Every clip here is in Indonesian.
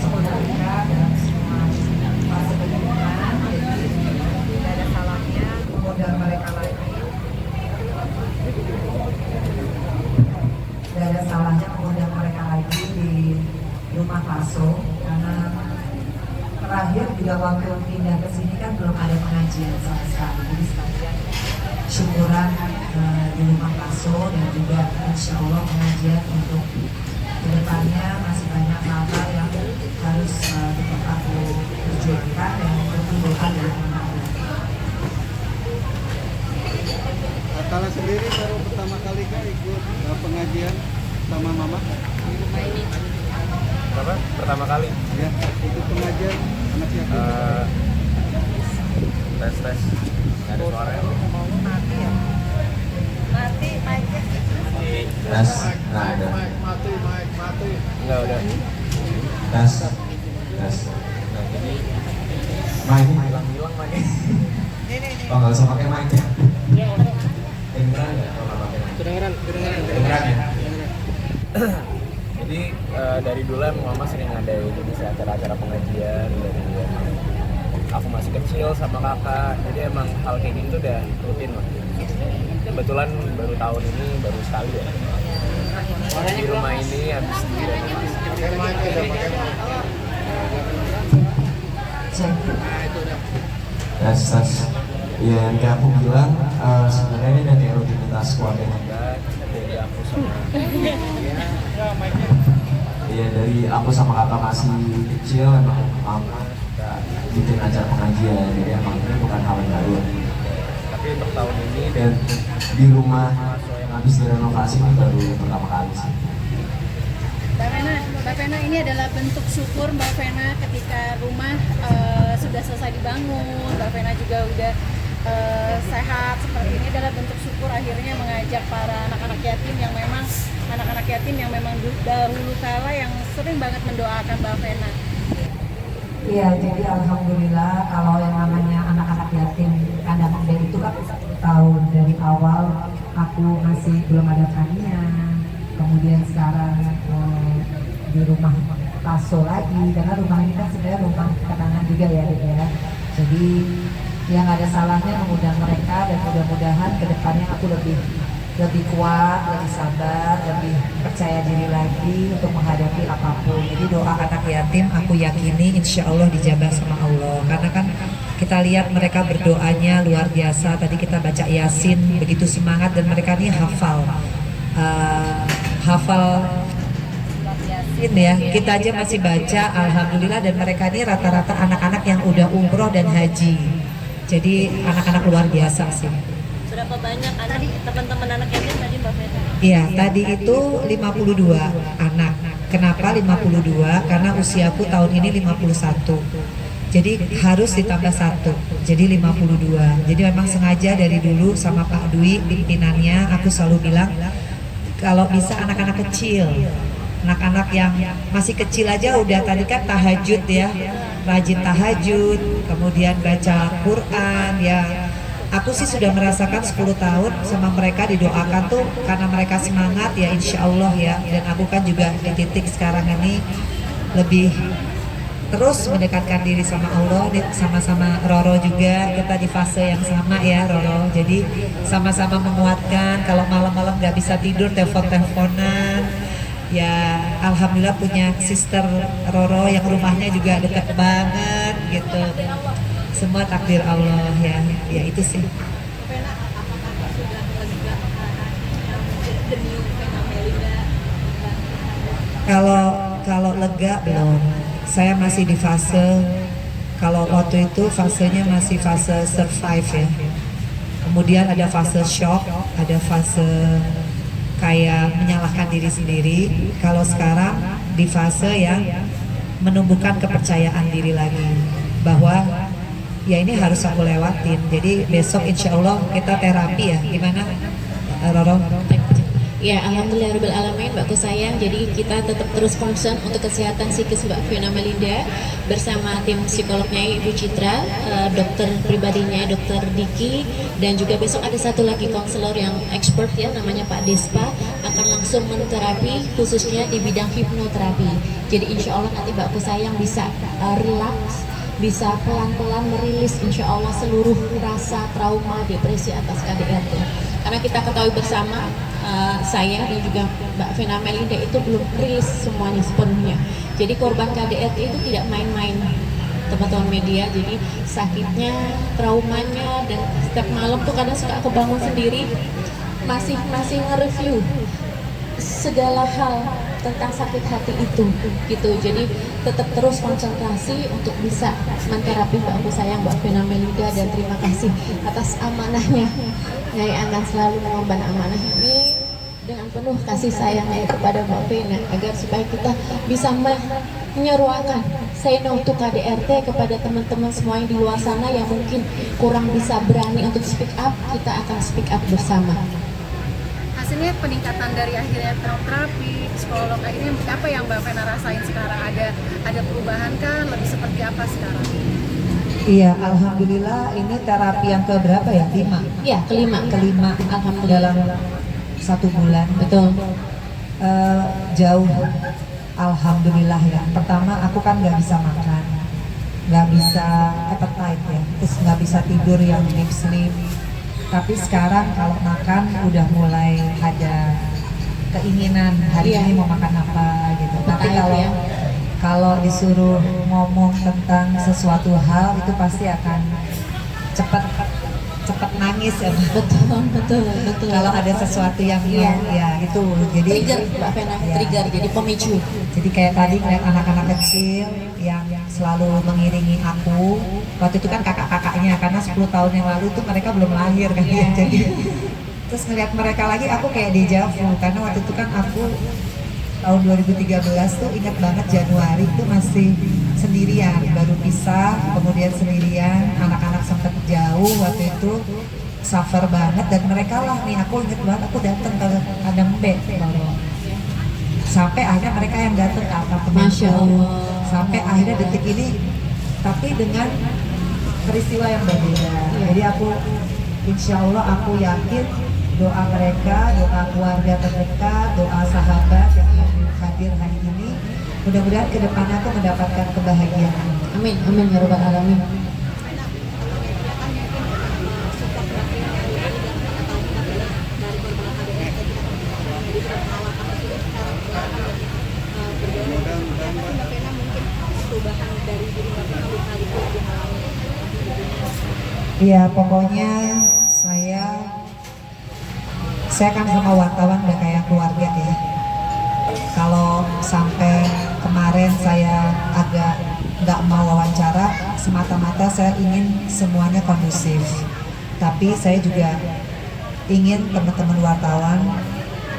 support mereka dalam semua fase perjalanan. Jadi tidak ada salahnya modal mereka lagi. Tidak ada salahnya modal mereka lagi di rumah Paso, karena terakhir juga waktu pindah ke sini kan belum ada pengajian sama sekali. Jadi sekalian syukuran di rumah Paso, dan juga insya Allah pengajian untuk kedepannya masih banyak hal yang harus tetap aku perjuangkan dan berdoa dari anak-anak. Kala sendiri baru pertama kali kah ikut pengajian sama mama? Apa? Pertama kali? Ya, ikut pengajian anak yatim. Tes. Nggak ada suara ya? Mati ya? Mati, mic-nya. Tes, nggak ada. Mati. Enggak, udah. Tes. Nah, jadi Mic. hilang lagi. Oh, nggak usah pakai mic ya? Kedengeran nggak kalau nggak pakai mic? Kedengeran ya? Jadi dari dulu emang mama sering ngadain jadi acara-acara pengajian dari emang aku masih kecil sama kakak, jadi emang hal kayak gini tuh udah rutin lah. Kebetulan baru tahun ini baru sekali ya di rumah ini habis direnovasi. Tes. Ya, yang kayak aku bilang, sebenarnya ini udah kayak rutinitas keluarga juga. Dari aku sama Iya, dari aku sama kakak masih kecil emang mama bikin acara pengajian, jadi emang ini bukan hal yang baru. tapi untuk tahun ini Dan di rumah yang habis direnovasi ini baru pertama kali sih. Mbak Vena, ini adalah bentuk syukur Mbak Vena ketika rumah sudah selesai dibangun. Mbak Vena juga udah sehat seperti ini, adalah bentuk syukur akhirnya mengajak para anak-anak yatim yang memang dahulu kala yang sering banget mendoakan Mbak Vena. Iya, jadi alhamdulillah kalau yang namanya anak-anak yatim kandang muda itu kan tahun dari awal aku masih belum ada tania, kemudian sekarang di rumah Paso lagi, karena rumah ini kan sebenarnya rumah kenangan juga ya, Dek ya. Jadi yang ada salahnya mengundang mereka, dan mudah-mudahan kedepannya aku lebih kuat, lebih sabar, lebih percaya diri lagi untuk menghadapi apapun. Jadi doa anak yatim aku yakini insya Allah dijabah sama Allah, karena kan kita lihat mereka berdoanya luar biasa. Tadi kita baca Yasin begitu semangat, dan mereka ini hafal Yasin ya. Kita aja masih baca alhamdulillah, dan mereka ini rata-rata anak-anak yang udah umroh dan haji. Jadi anak-anak luar biasa sih. Berapa banyak anak teman-teman anak yatim tadi Mbak Vena? Iya, tadi itu 52 anak. Kenapa 52? Karena usiaku tahun ini 51. Jadi harus ditambah 1. Jadi 52. Jadi memang sengaja dari dulu sama Pak Dwi pimpinannya aku selalu bilang kalau bisa anak-anak kecil. Anak-anak yang masih kecil aja udah tadi kan tahajud ya. Rajin tahajud, kemudian baca Quran ya. Aku sih sudah merasakan 10 tahun sama mereka didoakan tuh karena mereka semangat ya insya Allah ya. Dan aku kan juga di titik sekarang ini lebih terus mendekatkan diri sama Allah, sama-sama Roro juga, kita di fase yang sama ya Roro. Jadi sama-sama menguatkan, kalau malam-malam gak bisa tidur telepon-teleponan. Ya alhamdulillah punya sister Roro yang rumahnya juga dekat banget gitu. Semua takdir Allah ya, ya itu sih. Kalau lega belum. Saya masih di fase, kalau waktu itu fasenya masih fase survive ya. Kemudian ada fase shock, ada fase kayak menyalahkan diri sendiri. Kalau sekarang di fase yang menumbuhkan kepercayaan diri lagi bahwa ya ini harus aku lewatin. Jadi besok insya Allah kita terapi ya. Gimana Roro? Ya, alhamdulillah alamin Mbakku sayang. Jadi kita tetap terus concern untuk kesehatan psikis Mbak Vena Melinda bersama tim psikolognya Ibu Citra, dokter pribadinya Dokter Diki, dan juga besok ada satu lagi konselor yang expert ya namanya Pak Despa akan akan langsung menterapi khususnya di bidang hipnoterapi. Jadi insya Allah nanti Mbak Kusayang bisa relax, bisa pelan-pelan merilis insya Allah seluruh rasa trauma, depresi atas KDRT. Karena kita ketahui bersama, saya dan juga Mbak Vena Melinda itu belum rilis semuanya sepenuhnya. Jadi korban KDRT itu tidak main-main, teman-teman media. Jadi sakitnya, traumanya, dan setiap malam tuh kadang suka kebangun sendiri, masih nge-review segala hal tentang sakit hati itu gitu. Jadi tetap terus konsentrasi untuk bisa menterapi Mbak Kusayang, Mbak Vena Melinda, dan terima kasih atas amanahnya. Nyai akan selalu mengemban amanah ini dengan penuh kasih sayangnya kepada Mbak Vena, agar supaya kita bisa menyeruakan say no to KDRT kepada teman-teman semua yang di luar sana yang mungkin kurang bisa berani untuk speak up. Kita akan speak up bersama. Hasilnya peningkatan dari akhirnya terapi, psikolog, akhirnya apa yang Mbak Vena rasain sekarang? Ada perubahan kan? Lebih seperti apa sekarang? Iya, alhamdulillah ini terapi yang keberapa ya? 5. Ya, kelima. Dalam Alhamdulillah. 1 bulan. Betul. Jauh, alhamdulillah ya. Pertama aku kan nggak bisa makan, nggak bisa appetite ya, terus nggak bisa tidur yang deep sleep. Tapi sekarang kalau makan udah mulai ada keinginan hari ini mau makan apa gitu. Tapi kalau disuruh ngomong tentang sesuatu hal itu pasti akan cepat nangis ya. Betul. Kalau ada sesuatu yang ya itu jadi Trigger Mbak Vena, trigger jadi pemicu. Jadi kayak tadi ngeliat anak-anak kecil yang selalu mengiringi aku. Waktu itu kan kakak-kakaknya, karena 10 tahun yang lalu tuh mereka belum lahir kan ya. Jadi terus ngeliat mereka lagi aku kayak deja vu, karena waktu itu kan aku tahun 2013 tuh ingat banget Januari tuh masih sendirian, baru pisah, kemudian sendirian, anak-anak sempet jauh waktu itu, suffer banget, dan mereka lah nih, aku inget banget aku datang ke Kadang B, sampai akhirnya mereka yang datang ke apartemen, Masya Allah. sampai akhirnya detik ini, tapi dengan peristiwa yang berbeda. Jadi aku, insya Allah aku yakin doa mereka, doa keluarga terdekat, doa sahabat yang hadir hari ini, mudah-mudahan ke depannya aku mendapatkan kebahagiaan. Amin ya rabbal alamin. Iya, pokoknya saya kan sama wartawan udah kayak keluarga ya. Kalau sampai kemarin saya agak nggak mau wawancara, semata-mata saya ingin semuanya kondusif. Tapi saya juga ingin teman-teman wartawan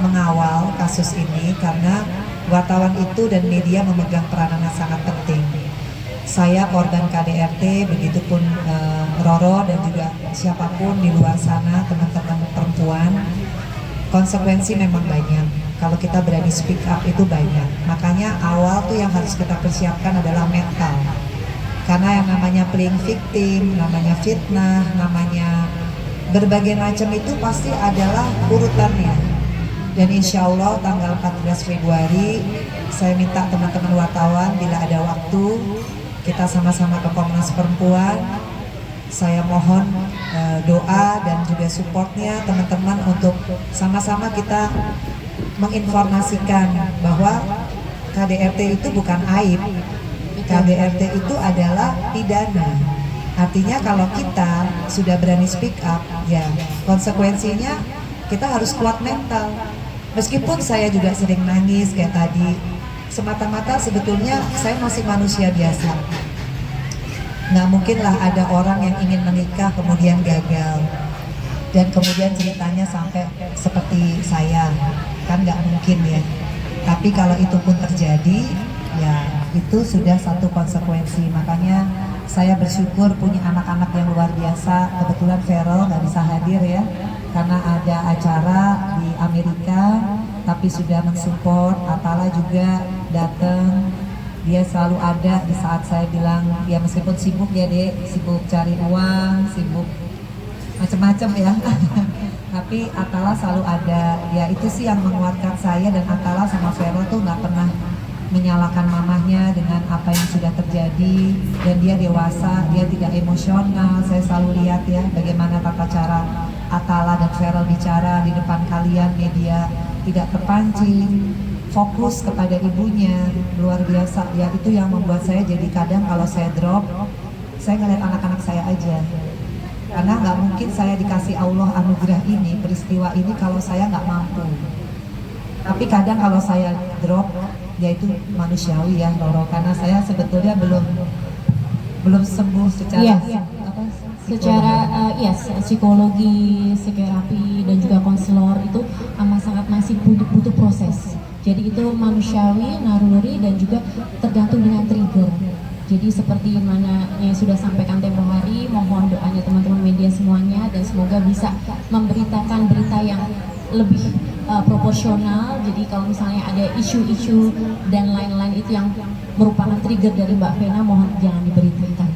mengawal kasus ini, karena wartawan itu dan media memegang peranan yang sangat penting. Saya korban KDRT, begitupun Roro dan juga siapapun di luar sana, teman-teman perempuan. Konsekuensi memang banyak. Kalau kita berani speak up itu banyak. Makanya awal tuh yang harus kita persiapkan adalah mental. Karena yang namanya playing victim, namanya fitnah, namanya berbagai macam itu pasti adalah urutannya. Dan insya Allah tanggal 14 Februari saya minta teman-teman wartawan bila ada waktu kita sama-sama ke Komnas Perempuan. Saya mohon doa dan juga supportnya teman-teman untuk sama-sama kita menginformasikan bahwa KDRT itu bukan aib. KDRT itu adalah pidana. Artinya kalau kita sudah berani speak up, ya konsekuensinya kita harus kuat mental. Meskipun saya juga sering nangis kayak tadi, semata-mata sebetulnya saya masih manusia biasa. Nggak mungkin lah ada orang yang ingin menikah kemudian gagal dan kemudian ceritanya sampai seperti saya, kan nggak mungkin ya. Tapi kalau itu pun terjadi, ya itu sudah satu konsekuensi. Makanya saya bersyukur punya anak-anak yang luar biasa. Kebetulan Feral nggak bisa hadir ya, karena ada acara di Amerika, tapi sudah mensupport. Atala juga datang. Dia selalu ada di saat saya bilang, ya meskipun sibuk ya dek, sibuk cari uang, sibuk macam-macam ya. tapi Atala selalu ada. Ya itu sih yang menguatkan saya, dan Atala sama Vero tuh nggak pernah menyalahkan mamahnya dengan apa yang sudah terjadi, dan dia dewasa, dia tidak emosional. Saya selalu lihat ya bagaimana tata cara Atala dan Vero bicara di depan kalian media, tidak terpancing, fokus kepada ibunya, luar biasa ya. Itu yang membuat saya jadi kadang kalau saya drop, saya ngeliat anak-anak saya aja, karena nggak mungkin saya dikasih Allah anugerah ini, peristiwa ini kalau saya nggak mampu. Tapi kadang kalau saya drop, ya itu manusiawi ya Roro, karena saya sebetulnya belum sembuh secara Iya. Secara psikologi, psikoterapi dan juga konselor itu amat sangat masih butuh proses. Jadi itu manusiawi, naluri, dan juga tergantung dengan trigger. Jadi seperti mana yang sudah sampaikan tempo hari, mohon doanya teman-teman media semuanya, dan semoga bisa memberitakan berita yang lebih proporsional. Jadi kalau misalnya ada isu-isu dan lain-lain itu yang merupakan trigger dari Mbak Vena, mohon jangan diberitakan,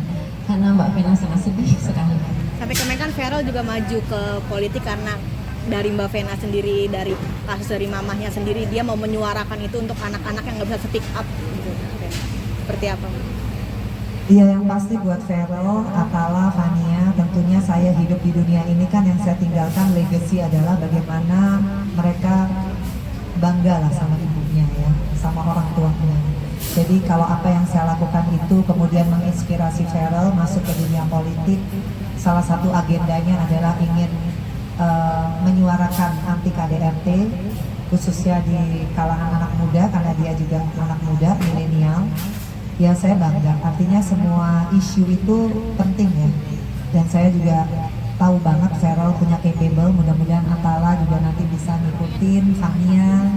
karena Mbak Vena sangat sedih sekali. Sampai kemarin kan Feral juga maju ke politik karena dari Mbak Vena sendiri, dari kasus dari mamahnya sendiri, dia mau menyuarakan itu untuk anak-anak yang nggak bisa speak up gitu. Seperti apa? Iya, yang pasti buat Vero, Atala, Fania, tentunya saya hidup di dunia ini kan yang saya tinggalkan legacy adalah bagaimana mereka bangga lah sama ibunya ya, sama orang tuanya. Jadi kalau apa yang saya lakukan itu kemudian menginspirasi Vero masuk ke dunia politik, salah satu agendanya adalah ingin menyuarakan anti KDRT, khususnya di kalangan anak muda, karena dia juga anak muda, milenial. Ya saya bangga, artinya semua isu itu penting ya. Dan saya juga tahu banget Vero punya capable, mudah-mudahan Atala juga nanti bisa ngikutin, Fania.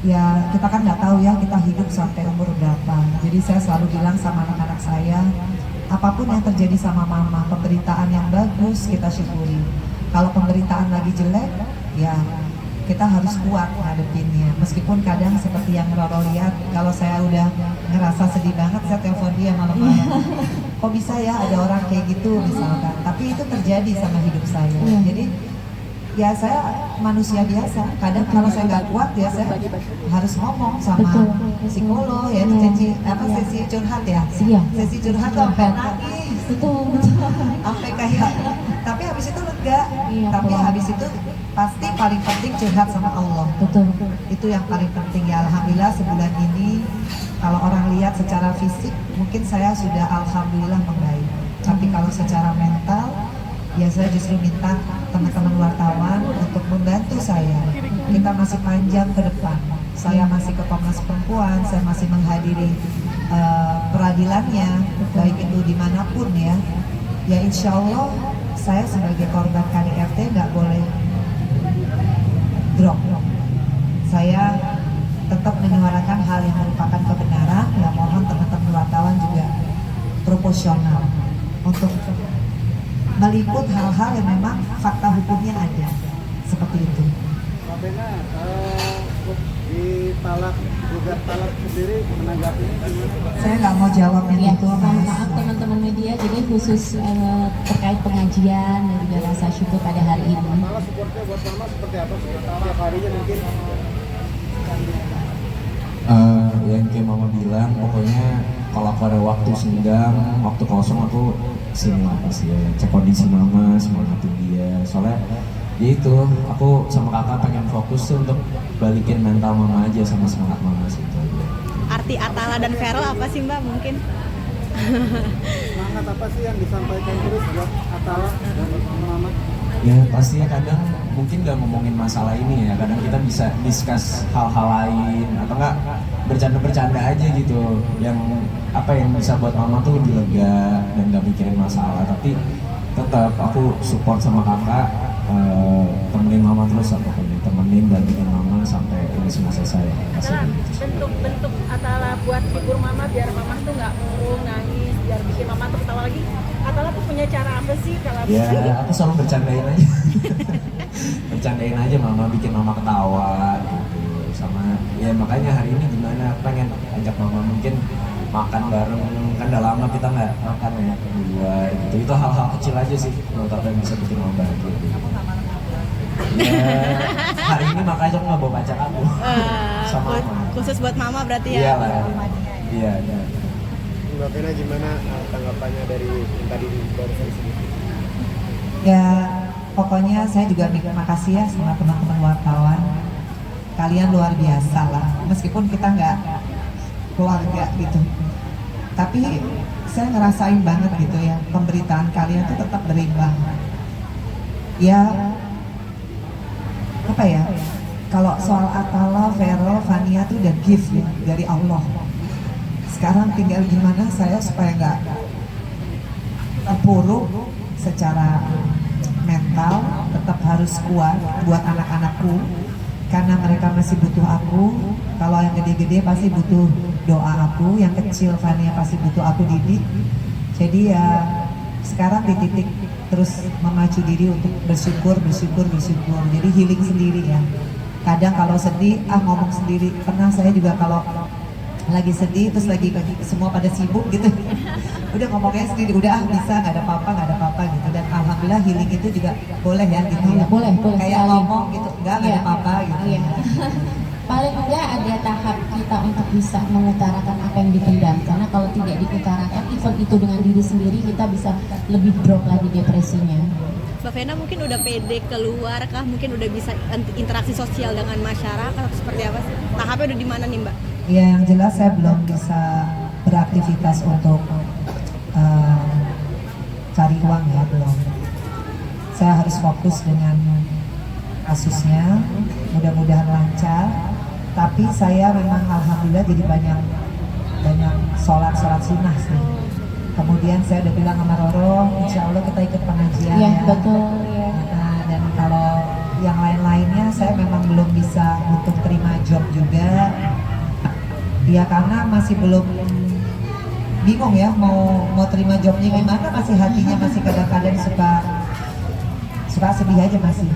Ya kita kan nggak tahu ya kita hidup sampai umur berapa. Jadi saya selalu bilang sama anak-anak saya, apapun yang terjadi sama mama, pemberitaan yang bagus kita syukuri. Kalau pemberitaan lagi jelek, ya kita harus kuat ngadepinnya. Meskipun kadang seperti yang Roro lihat, kalau saya udah ngerasa sedih banget, saya telepon dia malam-malam. Kok bisa ya ada orang kayak gitu misalkan. Tapi itu terjadi sama hidup saya. Jadi ya saya manusia biasa. Kadang kalau saya nggak kuat ya saya harus ngomong sama psikolog ya, sesi curhat ya. Sesi curhat tuh sampai nangis. Betul. Sampai kayak, tapi habis itu lega. Tapi habis itu pasti paling penting curhat sama Allah. Betul. Itu yang paling penting ya. Alhamdulillah sebulan ini kalau orang lihat secara fisik mungkin saya sudah alhamdulillah membaik. Tapi kalau secara mental ya saya justru minta teman-teman wartawan untuk membantu saya. Kita masih panjang ke depan. Saya masih ke Komnas Perempuan, saya masih menghadiri peradilannya, baik itu dimanapun ya. Ya insya Allah saya sebagai korban KDRT nggak boleh drop. Saya tetap menyuarakan hal yang merupakan kebenaran. Ya mohon teman-teman wartawan juga proporsional untuk meliput hal-hal yang memang fakta hukumnya ada, seperti itu. Mbak Vena, di gugat talak sendiri menanggapinya gimana? Saya nggak mau jawab yang Ya, itu, mohon Mas. maaf teman-teman media, jadi khusus terkait pengajian dan juga rasa syukur pada hari ini. Malah supportnya buat mama seperti apa sih? Tiap harinya mungkin. Yang kayak mama bilang, pokoknya kalau aku ada waktu senggang, waktu kosong aku sini lah pasti ya, cek kondisi mama, semangatin dia. Soalnya ya itu, aku sama kakak pengen fokus tuh untuk balikin mental mama aja sama semangat mama sih, itu aja. Arti Atala dan Vero apa sih Mbak mungkin? Semangat apa sih yang disampaikan terus buat Atala dan mama? Ya pastinya kadang mungkin gak ngomongin masalah ini ya, kadang kita bisa discuss hal-hal lain atau enggak bercanda-bercanda aja gitu, yang apa yang bisa buat mama tuh lebih lega dan gak mikirin masalah. Tapi tetap aku support sama kakak, temenin mama terus, pokoknya temenin dan bikin mama sampai ini semua selesai. Bentuk Atala buat hibur mama biar mama tuh nggak murung nangis, biar bikin mama tuh ketawa lagi. Atala tuh punya cara apa sih kalau Ya aku selalu bercandain aja. Bercandain aja mama, bikin mama ketawa gitu. Sama ya makanya hari ini gimana, pengen ajak mama mungkin makan bareng, kan udah lama kita nggak makan ya di luar gitu. Itu hal-hal kecil aja sih menurut aku yang bisa bikin mama bahagia gitu. Ya, hari ini makanya aku nggak bawa pacar aku. Sama mama. Khusus buat mama berarti Iya ya. lah. Iya. Mbak Vena gimana tanggapannya dari yang tadi barusan sedikit? Ya, pokoknya saya juga terima kasih ya sama teman-teman wartawan. Kalian luar biasa lah, meskipun kita nggak keluarga gitu. Tapi saya ngerasain banget gitu ya, pemberitaan kalian tuh tetap berimbang. Ya, apa ya, kalau soal Atala, Vero, Fania tuh udah gift ya dari Allah. Sekarang tinggal gimana saya supaya nggak terpuruk secara mental, tetap harus kuat buat anak-anakku karena mereka masih butuh aku. Kalau yang gede-gede pasti butuh doa aku, yang kecil Fania pasti butuh aku didik. Jadi ya sekarang di titik terus memacu diri untuk bersyukur. Jadi healing sendiri ya. Kadang kalau sedih ngomong sendiri. Pernah saya juga kalau lagi sedih terus lagi semua pada sibuk gitu udah ngomongnya sendiri, udah bisa, nggak ada apa-apa gitu. Dan alhamdulillah healing itu juga boleh ya gitu ya, Boleh kayak sekali. ngomong gitu, nggak ada Iya. apa-apa gitu. Iya. Paling enggak ada tahap kita untuk bisa mengutarakan apa yang dipendam, karena kalau tidak diutarakan, even itu dengan diri sendiri, kita bisa lebih drop lagi depresinya. Mbak Vena mungkin udah pede keluar kah? Mungkin udah bisa interaksi sosial dengan masyarakat, seperti apa sih? Tahapnya udah di mana nih Mbak? Ya yang jelas saya belum bisa beraktivitas untuk cari uang ya, belum. Saya harus fokus dengan kasusnya, mudah-mudahan lancar. Tapi saya memang alhamdulillah jadi banyak sholat sunnah sih. Kemudian saya udah bilang sama Roro, insya Allah kita ikut pengajian Iya, ya. betul ya. Nah, dan kalau yang lain-lainnya saya memang belum bisa untuk terima job juga. Ya karena masih belum bingung ya mau terima jobnya gimana, masih hatinya masih kadang-kadang suka sedih aja masih.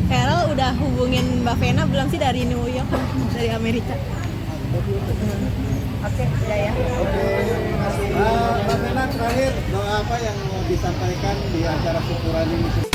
Carol udah hubungin Mbak Vena belum sih dari New York, dari Amerika? Oke, udah ya. Mbak Vena, terakhir doa apa yang mau disampaikan di acara syukuran ini?